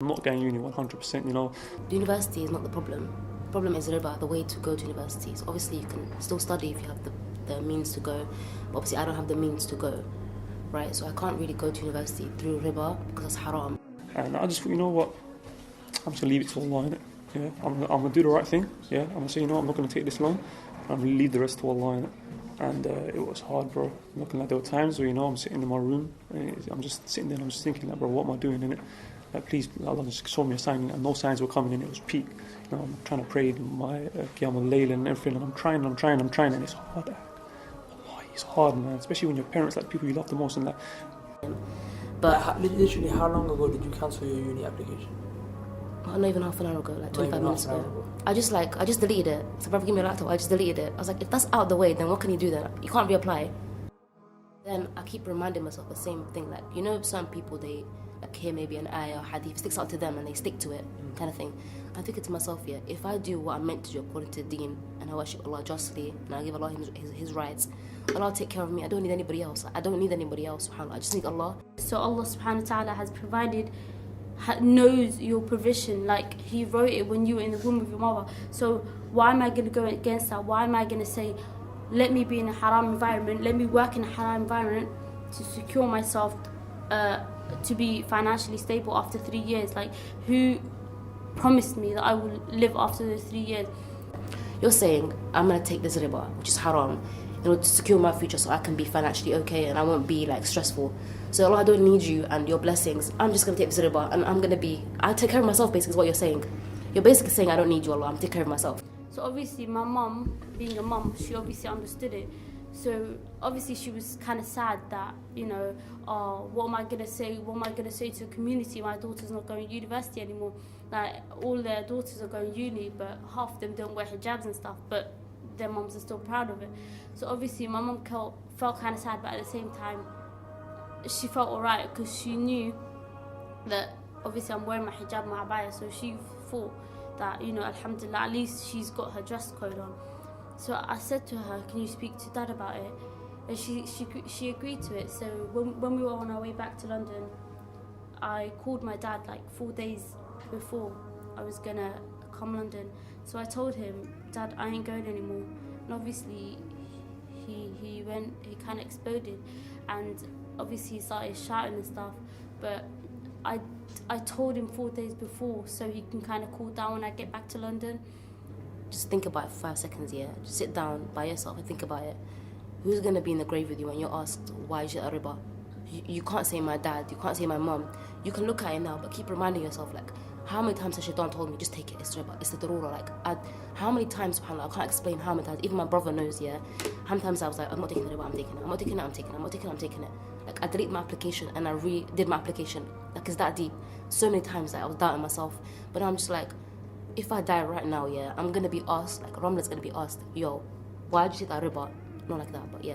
I'm not going uni 100%, you know. University is not the problem. The problem is riba, the way to go to university. So obviously you can still study if you have the means to go. But obviously I don't have the means to go, right? So I can't really go to university through riba because that's haram. And I just thought, you know what, I'm just going to leave it to Allah, innit? Yeah, I'm going to do the right thing, yeah. I'm going to say, you know, I'm not going to take this long. I'm going to leave the rest to Allah, innit? And it was hard, bro. I'm looking like there were times where, you know, I'm sitting in my room, I'm just sitting there and I'm just thinking, like, bro, what am I doing, innit? Like, please, Allah just show me a sign, and no signs were coming in. It was peak. You know, I'm trying to pray my Qiyam al-Layl and everything, and I'm trying, and it's hard. Wallahi, it's hard, man. Especially when your parents, like people you love the most, and that. But literally, how long ago did you cancel your uni application? not even half an hour ago, like 25 minutes ago. I just deleted it. So brother, give me your laptop. I just deleted it. I was like, if that's out of the way, then what can you do then? You can't reapply. Then I keep reminding myself the same thing. Like, you know, some people, they like hear maybe an ayah or hadith, sticks out to them and they stick to it, kind of thing. I think to myself, yeah, if I do what I'm meant to do according to Deen, and I worship Allah justly, and I give Allah his rights, Allah will take care of me. I don't need anybody else. SubhanAllah. I just need Allah. So Allah subhanahu wa ta'ala has provided, knows your provision, like He wrote it when you were in the womb of your mother. So why am I going to go against that? Why am I going to say, let me be in a haram environment, let me work in a haram environment to secure myself to be financially stable after 3 years? Like, who promised me that I will live after those 3 years? You're saying, I'm going to take this riba, which is haram, in order to secure my future so I can be financially okay and I won't be like stressful. So Allah, I don't need you and your blessings. I'm just going to take this riba and I'll take care of myself, basically is what you're saying. You're basically saying I don't need you, Allah, I'm taking care of myself. So obviously my mum, being a mum, she obviously understood it. So obviously she was kind of sad that, you know, what am I going to say? What am I going to say to the community? My daughter's not going to university anymore. Like, all their daughters are going uni, but half of them don't wear hijabs and stuff, but their mums are still proud of it. So obviously my mum felt kind of sad, but at the same time, she felt alright because she knew that obviously I'm wearing my hijab, my abaya, so she thought that, you know, alhamdulillah, at least she's got her dress code on. So I said to her, can you speak to Dad about it? And she agreed to it. So when we were on our way back to London, I called my dad like 4 days before I was gonna come London. So I told him, Dad, I ain't going anymore. And obviously he kind of exploded, and obviously he started shouting and stuff. But I told him 4 days before so he can kind of cool down when I get back to London. Just think about it for 5 seconds, yeah. Just sit down by yourself and think about it. Who's going to be in the grave with you when you're asked, why is it a riba? You can't say my dad, you can't say my mum. You can look at it now, but keep reminding yourself, like, how many times has Shaitan told me, just take it, it's riba, it's the darura. Like, how many times, subhanAllah, I can't explain how many times, even my brother knows, yeah. How many times I was like, I'm not taking the riba, I'm taking it. I'm not taking it, I'm taking it. I'm not taking it, I'm taking it. Like, I deleted my application and I redid my application. Like, it's that deep. So many times, like, I was doubting myself. But I'm just like, if I die right now, yeah, I'm going to be asked, like Ramla's going to be asked, yo, why'd you take that riba? Not like that, but yeah,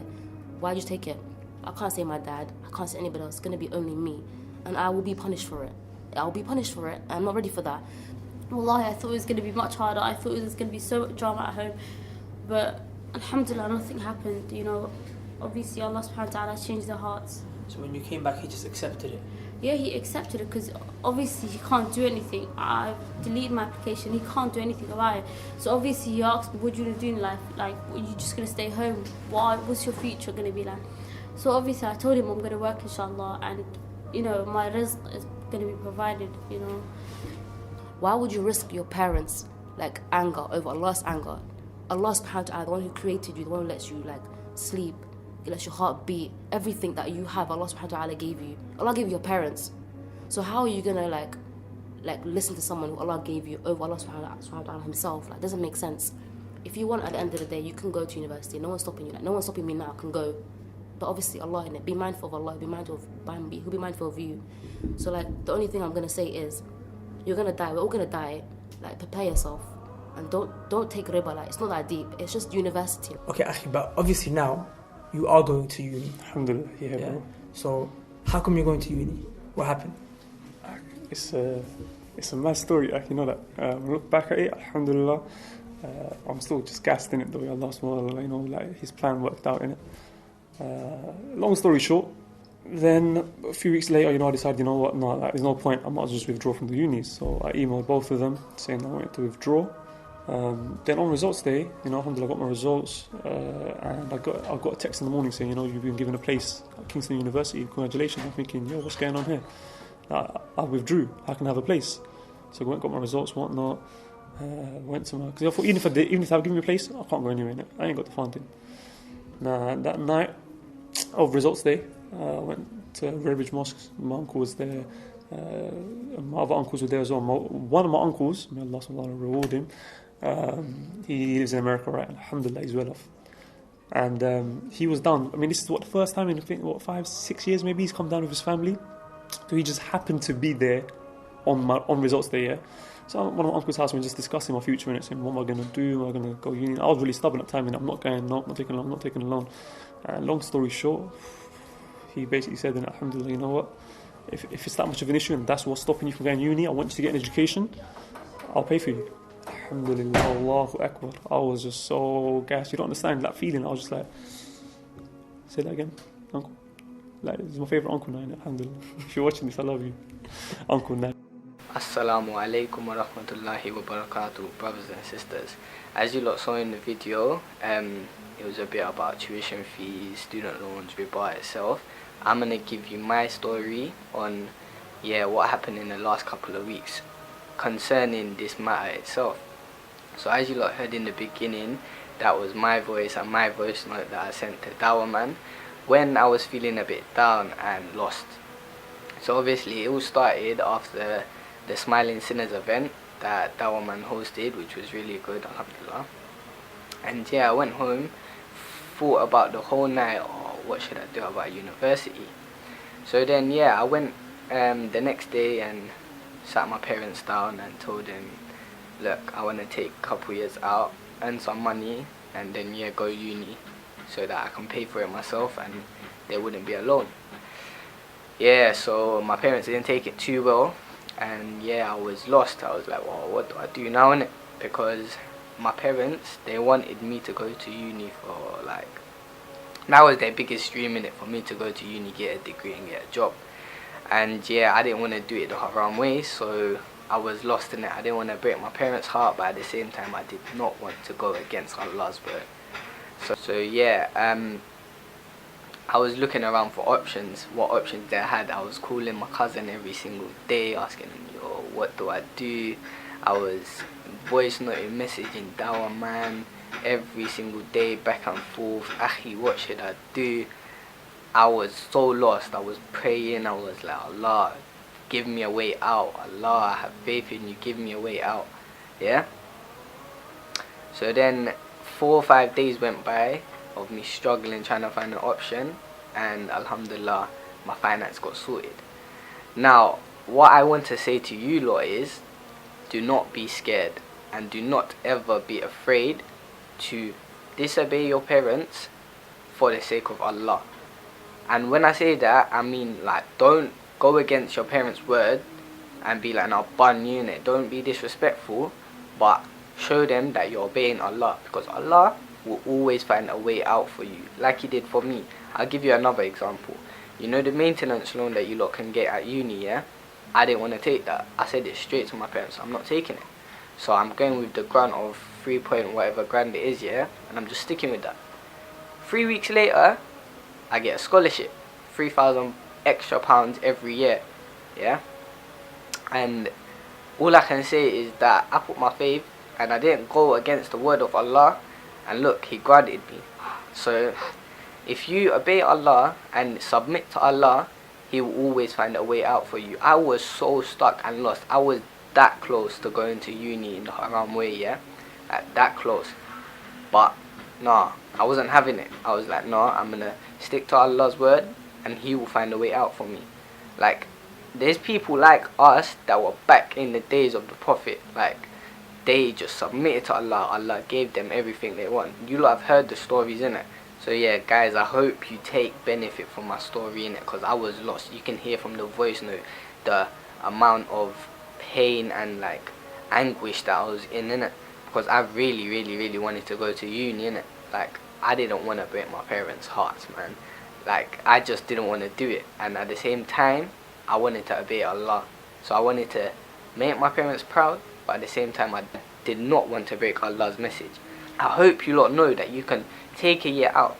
why'd you take it? I can't say my dad, I can't say anybody else, it's going to be only me. And I will be punished for it. I'll be punished for it. I'm not ready for that. Wallahi, I thought it was going to be much harder. I thought it was going to be so much drama at home. But alhamdulillah, nothing happened. You know, obviously Allah subhanahu wa ta'ala changed their hearts. So when you came back, he just accepted it? Yeah, he accepted it because obviously he can't do anything. I've deleted my application, he can't do anything about it. So obviously he asked me, what do you want to do in life? Like, are you just going to stay home? What's your future going to be like? So obviously I told him I'm going to work inshallah, and, you know, my rizq is going to be provided, you know. Why would you risk your parents' like anger over Allah's anger? Allah subhanahu wa ta'ala, the one who created you, the one who lets you like sleep, He lets your heart beat, everything that you have, Allah subhanahu wa ta'ala gave you. Allah gave you your parents. So how are you gonna like listen to someone who Allah gave you over Allah subhanahu wa ta'ala himself? Like, doesn't make sense. If you want, at the end of the day, you can go to university. No one's stopping you. Like, no one's stopping me now, I can go. But obviously Allah in it, be mindful of Allah, be mindful of Bambi, who'll be mindful of you. So like, the only thing I'm gonna say is, you're gonna die, we're all gonna die. Like, prepare yourself. And don't take riba, like, it's not that deep. It's just university. Okay, Akhi, but obviously now, you are going to uni. Alhamdulillah, yeah, bro. So, how come you're going to uni? What happened? It's a mad story, you know that. When I look back at it, alhamdulillah, I'm still just gassed in it the way Allah subhanahu wa ta'ala, you know, like his plan worked out in it. Long story short, then a few weeks later, I decided, you know what, no, like, there's no point. I might as well just withdraw from the uni. So I emailed both of them saying I wanted to withdraw. Then on results day, alhamdulillah, I got my results, and I got a text in the morning saying, you've been given a place at Kingston University. Congratulations. I'm thinking, what's going on here? I withdrew. How can I have a place? So I went, got my results, whatnot. Went to my, because I thought even if they would give me a place, I can't go anywhere. Innit? I ain't got the funding. That night of results day, I went to Redbridge Mosque. My uncle was there. My other uncles were there as well. One of my uncles, may Allah subhanahu reward him. He lives in America, right? Alhamdulillah, he's well off. And he was down. I mean, this is the first time in 5-6 years maybe he's come down with his family. So he just happened to be there on results day. Yeah. So one of my uncle's house, we were just discussing my future and saying, what am I going to do? Am I going to go uni? I was really stubborn at the time, and I'm not going. No, I'm not taking a loan. I'm not taking a loan. And long story short, he basically said, alhamdulillah, you know what? If it's that much of an issue and that's what's stopping you from going uni, I want you to get an education, I'll pay for you. Alhamdulillah, Allahu Akbar. I was just so gassed. You don't understand that feeling. I was just like, say that again, uncle. Like, he's my favourite uncle now, alhamdulillah. If you're watching this, I love you. Uncle now. Assalamu alaikum wa rahmatullahi wa barakatuh, brothers and sisters. As you lot saw in the video, it was a bit about tuition fees, student loans, riba itself. I'm going to give you my story on what happened in the last couple of weeks concerning this matter itself. So as you lot heard in the beginning, that was my voice and my voice note that I sent to Dawah Man when I was feeling a bit down and lost. So obviously it all started after the Smiling Sinners event that Dawah Man hosted, which was really good, alhamdulillah. And I went home, thought about the whole night, what should I do about university? So then I went the next day and sat my parents down and told them, look, I want to take a couple years out, earn some money, and then go uni so that I can pay for it myself and there wouldn't be a loan. So my parents didn't take it too well, and I was lost. I was like, well, what do I do now, innit? Because my parents, they wanted me to go to uni for that was their biggest dream, in it, for me to go to uni, get a degree and get a job. And I didn't want to do it the haram way, so I was lost in it. I didn't want to break my parents' heart, but at the same time I did not want to go against Allah's word. So I was looking around for options, what options they had. I was calling my cousin every single day, asking him, what do I do? I was voice noting, messaging Dawah Man every single day, back and forth. Akhi, what should I do? I was so lost. I was praying. I was like, Allah, give me a way out. Allah, I have faith in you, give me a way out. So then 4 or 5 days went by of me struggling, trying to find an option, and alhamdulillah, my finance got sorted. Now, what I want to say to you lot is, do not be scared and do not ever be afraid to disobey your parents for the sake of Allah. And when I say that, I mean, don't go against your parents' word and be like, now bun you in it. Don't be disrespectful, but show them that you're obeying Allah, because Allah will always find a way out for you, like He did for me. I'll give you another example. The maintenance loan that you lot can get at uni, I didn't want to take that. I said it straight to my parents, I'm not taking it. So I'm going with the grant of 3 point whatever grand it is, and I'm just sticking with that. 3 weeks later, I get a scholarship, 3,000 extra pounds every year, and all I can say is that I put my faith and I didn't go against the word of Allah, and look, He granted me. So if you obey Allah and submit to Allah, He will always find a way out for you. I was so stuck and lost. I was that close to going to uni in the haram way, that close. But nah, I wasn't having it. I was like, no, I'm gonna stick to Allah's word and He will find a way out for me. There's people like us that were back in the days of the Prophet, they just submitted to Allah. Allah gave them everything they want. You lot have heard the stories, innit? So guys, I hope you take benefit from my story, innit? Because I was lost. You can hear from the voice note the amount of pain and anguish that I was in, innit? Because I really wanted to go to uni, innit? I didn't want to break my parents' hearts, man. Like, I just didn't want to do it, and at the same time, I wanted to obey Allah. So I wanted to make my parents proud, but at the same time, I did not want to break Allah's message. I hope you lot know that you can take a year out